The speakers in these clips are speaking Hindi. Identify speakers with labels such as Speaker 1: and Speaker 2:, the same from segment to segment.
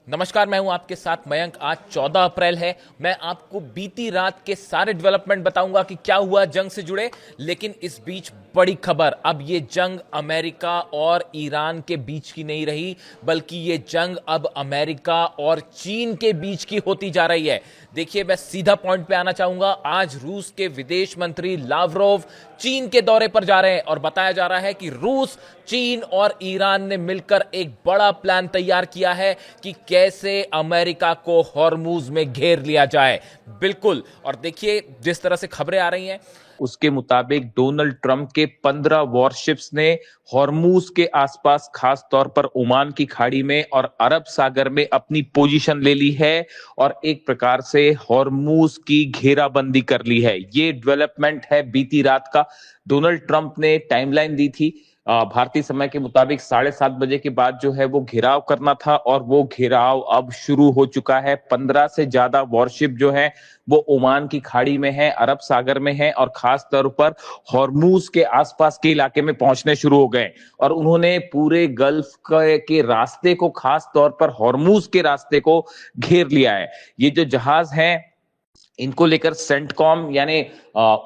Speaker 1: नमस्कार, मैं हूं आपके साथ मयंक। आज 14 अप्रैल है। मैं आपको बीती रात के सारे डेवलपमेंट बताऊंगा कि क्या हुआ जंग से जुड़े। लेकिन इस बीच बड़ी खबर, अब ये जंग अमेरिका और ईरान के बीच की नहीं रही, बल्कि ये जंग अब अमेरिका और चीन के बीच की होती जा रही है। देखिए, मैं सीधा पॉइंट पे आना चाहूंगा। आज रूस के विदेश मंत्री लावरोव चीन के दौरे पर जा रहे हैं और बताया जा रहा है कि रूस, चीन और ईरान ने मिलकर एक बड़ा प्लान तैयार किया है कि कैसे अमेरिका को हॉर्मूज में घेर लिया जाए। बिल्कुल। और देखिए, जिस तरह से खबरें आ रही हैं उसके मुताबिक डोनाल्ड ट्रंप के 15 वॉरशिप्स ने हॉर्मूज के आसपास, खास तौर पर ओमान की खाड़ी में और अरब सागर में अपनी पोजीशन ले ली है और एक प्रकार से हॉर्मूज की घेराबंदी कर ली है। ये डेवलपमेंट है बीती रात का। डोनाल्ड ट्रंप ने टाइमलाइन दी थी भारतीय समय के मुताबिक 7:30 बजे के बाद जो है वो घेराव करना था, और वो घेराव अब शुरू हो चुका है। 15 से ज्यादा वॉरशिप जो है वो ओमान की खाड़ी में है, अरब सागर में है, और खास तौर पर हॉर्मूज के आसपास के इलाके में पहुंचने शुरू हो गए। और उन्होंने पूरे गल्फ के रास्ते को, खास तौर पर हॉर्मूज के रास्ते को घेर लिया है। ये जो जहाज हैं, इनको लेकर सेंटकॉम यानी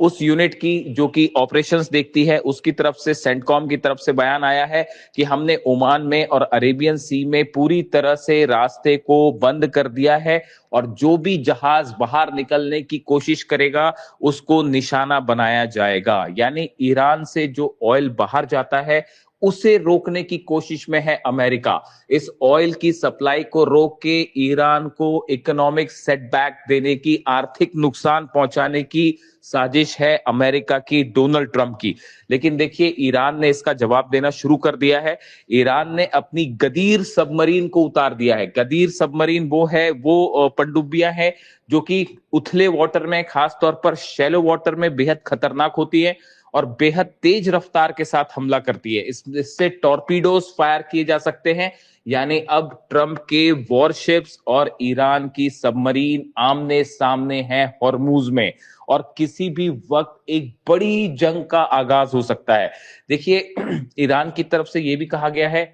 Speaker 1: उस यूनिट की जो कि ऑपरेशंस देखती है, उसकी तरफ से, सेंटकॉम की तरफ से बयान आया है कि हमने ओमान में और अरेबियन सी में पूरी तरह से रास्ते को बंद कर दिया है, और जो भी जहाज बाहर निकलने की कोशिश करेगा उसको निशाना बनाया जाएगा। यानी ईरान से जो ऑयल बाहर जाता है उसे रोकने की कोशिश में है अमेरिका। इस ऑयल की सप्लाई को रोक के ईरान को इकोनॉमिक सेटबैक देने की, आर्थिक नुकसान पहुंचाने की साजिश है अमेरिका की, डोनाल्ड ट्रंप की। लेकिन देखिए, ईरान ने इसका जवाब देना शुरू कर दिया है। ईरान ने अपनी गदीर सबमरीन को उतार दिया है। गदीर सबमरीन वो है, वो पनडुब्बियां है जो कि उथले वाटर में, खास तौर पर शैलो वाटर में बेहद खतरनाक होती है और बेहद तेज रफ्तार के साथ हमला करती है। इससे टॉर्पीडोज फायर किए जा सकते हैं। यानी अब ट्रंप के वॉरशिप्स और ईरान की सबमरीन आमने सामने हैं हॉर्मूज में, और किसी भी वक्त एक बड़ी जंग का आगाज हो सकता है। देखिए, ईरान की तरफ से यह भी कहा गया है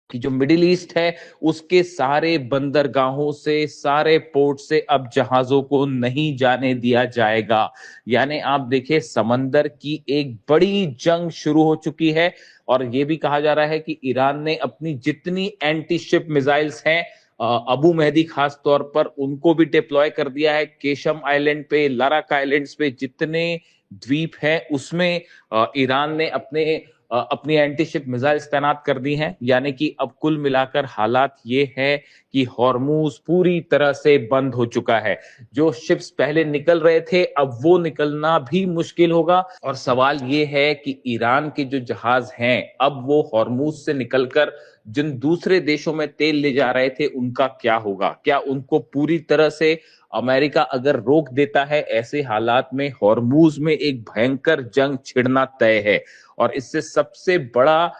Speaker 1: कि जो मिडिल ईस्ट है उसके सारे बंदरगाहों से, सारे पोर्ट से अब जहाजों को नहीं जाने दिया जाएगा। यानी आप देखिए, समंदर की एक बड़ी जंग शुरू हो चुकी है। और यह भी कहा जा रहा है कि ईरान ने अपनी जितनी एंटी शिप मिसाइल्स हैं, अबू मेहदी खास तौर पर, उनको भी डिप्लॉय कर दिया है। केशम आइलैंड पे, लाराक आइलैंड्स पे जितने द्वीप हैं उसमें ईरान ने अपनी एंटी शिप मिसाइल्स तैनात कर दी हैं। यानी कि अब कुल मिलाकर हालात ये है कि हॉर्मूज पूरी तरह से बंद हो चुका है। जो शिप्स पहले निकल रहे थे, अब वो निकलना भी मुश्किल होगा। और सवाल ये है कि ईरान के जो जहाज हैं, अब वो हॉर्मूज से निकलकर जिन दूसरे देशों में तेल ले जा रहे थे उनका क्या होगा? क्या उनको पूरी तरह से अमेरिका अगर रोक देता है, ऐसे हालात में हॉर्मूज में एक भयंकर जंग छिड़ना तय है। और इससे सबसे बड़ा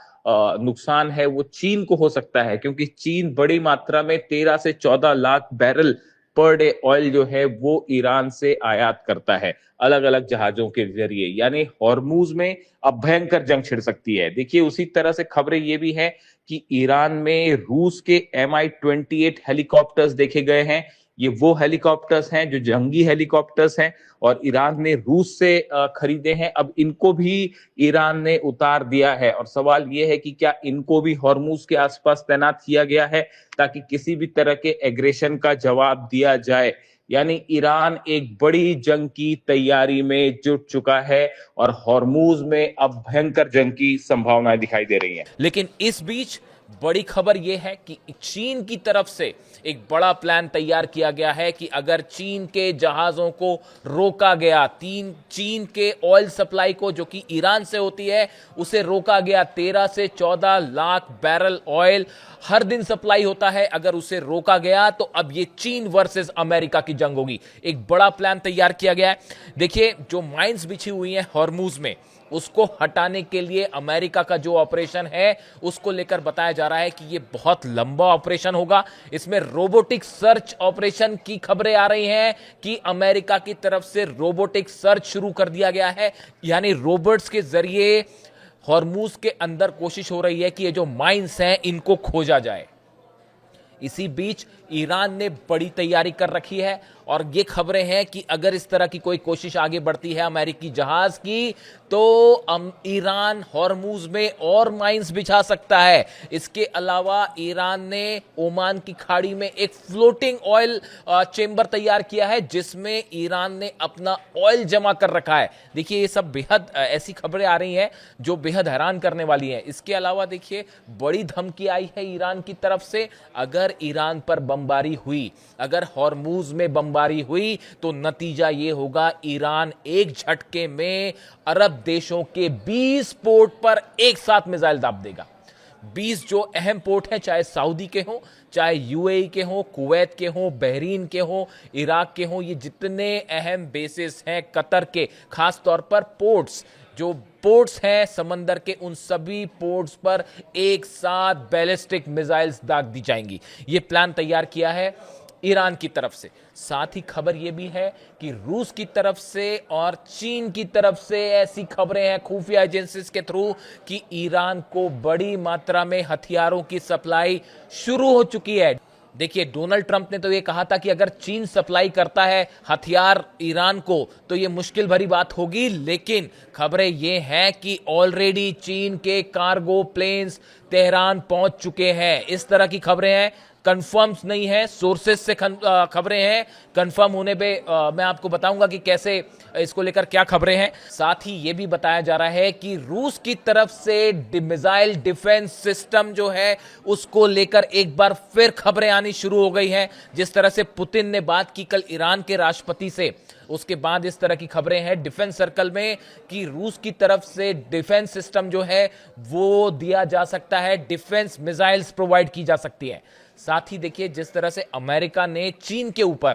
Speaker 1: नुकसान है वो चीन को हो सकता है, क्योंकि चीन बड़ी मात्रा में 13 से 14 lakh barrel per day oil जो है वो ईरान से आयात करता है, अलग अलग जहाजों के जरिए। यानी हॉर्मूज में अब भयंकर जंग छिड़ सकती है। देखिए, उसी तरह से खबरें ये भी है कि ईरान में रूस के MI-28 हेलीकॉप्टर्स देखे गए हैं। ये वो हेलीकॉप्टर्स हैं जो जंगी हेलीकॉप्टर्स हैं, और ईरान ने रूस से खरीदे हैं। अब इनको भी ईरान ने उतार दिया है, और सवाल यह है कि क्या इनको भी हॉर्मूज के आसपास तैनात किया गया है ताकि किसी भी तरह के एग्रेशन का जवाब दिया जाए। यानी ईरान एक बड़ी जंग की तैयारी में जुट चुका है, और हॉर्मूज में अब भयंकर जंग की संभावनाएं दिखाई दे रही हैं। लेकिन इस बीच बड़ी खबर यह है कि चीन की तरफ से एक बड़ा प्लान तैयार किया गया है कि अगर चीन के जहाजों को रोका गया, चीन के ऑयल सप्लाई को, जो कि ईरान से होती है, उसे रोका गया, 13 से 14 लाख बैरल ऑयल हर दिन सप्लाई होता है, अगर उसे रोका गया तो अब ये चीन वर्सेस अमेरिका की जंग होगी। एक बड़ा प्लान तैयार किया गया है। देखिए, जो माइंस बिछी हुई हैं हॉर्मूज में, उसको हटाने के लिए अमेरिका का जो ऑपरेशन है उसको लेकर बताया जा रहा है कि यह बहुत लंबा ऑपरेशन होगा। इसमें रोबोटिक सर्च ऑपरेशन की खबरें आ रही हैं कि अमेरिका की तरफ से रोबोटिक सर्च शुरू कर दिया गया है। यानी रोबोट्स के जरिए हॉर्मूज के अंदर कोशिश हो रही है कि ये जो माइंस हैं इनको खोजा जाए। इसी बीच ईरान ने बड़ी तैयारी कर रखी है और ये खबरें हैं कि अगर इस तरह की कोई कोशिश आगे बढ़ती है अमेरिकी जहाज की, तो ईरान हॉर्मूज में और माइंस बिछा सकता है। इसके अलावा ईरान ने ओमान की खाड़ी में एक फ्लोटिंग ऑयल चेंबर तैयार किया है, जिसमें ईरान ने अपना ऑयल जमा कर रखा है। देखिए, ये सब बेहद ऐसी खबरें आ रही हैं जो बेहद हैरान करने वाली हैं। इसके अलावा देखिए, बड़ी धमकी आई है ईरान की तरफ से, अगर ईरान पर बमबारी हुई, अगर हॉर्मूज में बमबारी हुई, तो नतीजा ये होगा ईरान एक झटके में अरब देशों के 20 पोर्ट पर एक साथ मिसाइल दाग देगा। 20 जो अहम पोर्ट हैं, चाहे सऊदी के हों, चाहे यूएई के हों, कुवैत के हों, बहरीन के हों, इराक के हों, ये जितने अहम बेसिस हैं कतर के, खास तौर पर पोर्ट्स, जो पोर्ट्स हैं समंदर के, उन सभी पोर्ट्स पर एक साथ बैलिस्टिक मिसाइल्स दाग दी जाएंगी। ये प्लान तैयार किया है ईरान की तरफ से। साथ ही खबर यह भी है कि रूस की तरफ से और चीन की तरफ से ऐसी खबरें हैं खुफिया एजेंसीज के थ्रू कि ईरान को बड़ी मात्रा में हथियारों की सप्लाई शुरू हो चुकी है। देखिए, डोनाल्ड ट्रंप ने तो ये कहा था कि अगर चीन सप्लाई करता है हथियार ईरान को तो ये मुश्किल भरी बात होगी, लेकिन खबरें ये हैं कि ऑलरेडी चीन के कार्गो प्लेन्स तेहरान पहुंच चुके हैं। इस तरह की खबरें हैं, कंफर्म नहीं है, सोर्सेस से खबरें हैं। कंफर्म होने पे मैं आपको बताऊंगा कि कैसे इसको लेकर क्या खबरें हैं। साथ ही यह भी बताया जा रहा है कि रूस की तरफ से मिसाइल डिफेंस सिस्टम जो है उसको लेकर एक बार फिर खबरें आनी शुरू हो गई हैं। जिस तरह से पुतिन ने बात की कल ईरान के राष्ट्रपति से, उसके बाद इस तरह की खबरें हैं डिफेंस सर्कल में कि रूस की तरफ से डिफेंस सिस्टम जो है वो दिया जा सकता है, डिफेंस मिसाइल्स प्रोवाइड की जा सकती है। साथ ही देखिए, जिस तरह से अमेरिका ने चीन के ऊपर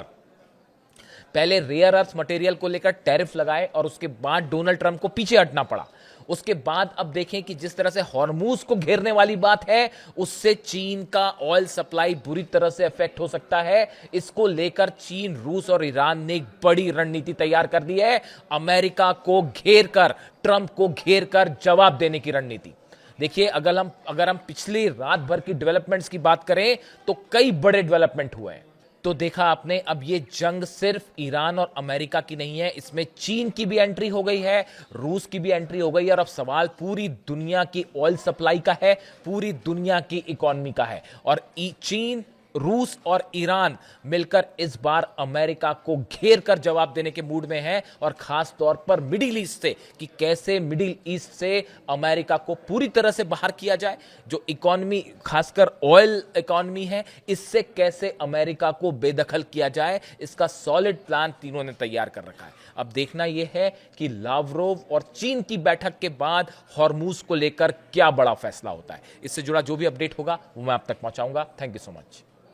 Speaker 1: पहले रेयर अर्थ मटेरियल को लेकर टैरिफ लगाए और उसके बाद डोनाल्ड ट्रंप को पीछे हटना पड़ा। उसके बाद अब देखें कि जिस तरह से हॉर्मूज को घेरने वाली बात है, उससे चीन का ऑयल सप्लाई बुरी तरह से इफेक्ट हो सकता है। इसको लेकर चीन, रूस और ईरान ने एक बड़ी रणनीति तैयार कर दी है, अमेरिका को घेर कर, ट्रंप को घेर कर जवाब देने की रणनीति। देखिए, अगर हम पिछली रात भर की डेवलपमेंट्स की बात करें तो कई बड़े डेवलपमेंट हुए हैं। तो देखा आपने, अब ये जंग सिर्फ ईरान और अमेरिका की नहीं है, इसमें चीन की भी एंट्री हो गई है, रूस की भी एंट्री हो गई है और अब सवाल पूरी दुनिया की ऑयल सप्लाई का है, पूरी दुनिया की इकोनॉमी का है। और चीन, रूस और ईरान मिलकर इस बार अमेरिका को घेर कर जवाब देने के मूड में हैं, और खास तौर पर मिडिल ईस्ट से, कि कैसे मिडिल ईस्ट से अमेरिका को पूरी तरह से बाहर किया जाए। जो इकोनॉमी, खासकर ऑयल इकोनॉमी है, इससे कैसे अमेरिका को बेदखल किया जाए, इसका सॉलिड प्लान तीनों ने तैयार कर रखा है। अब देखना यह है कि लावरोव और चीन की बैठक के बाद हॉर्मूज को लेकर क्या बड़ा फैसला होता है। इससे जुड़ा जो भी अपडेट होगा वो मैं आप तक पहुंचाऊंगा। Thank you so much.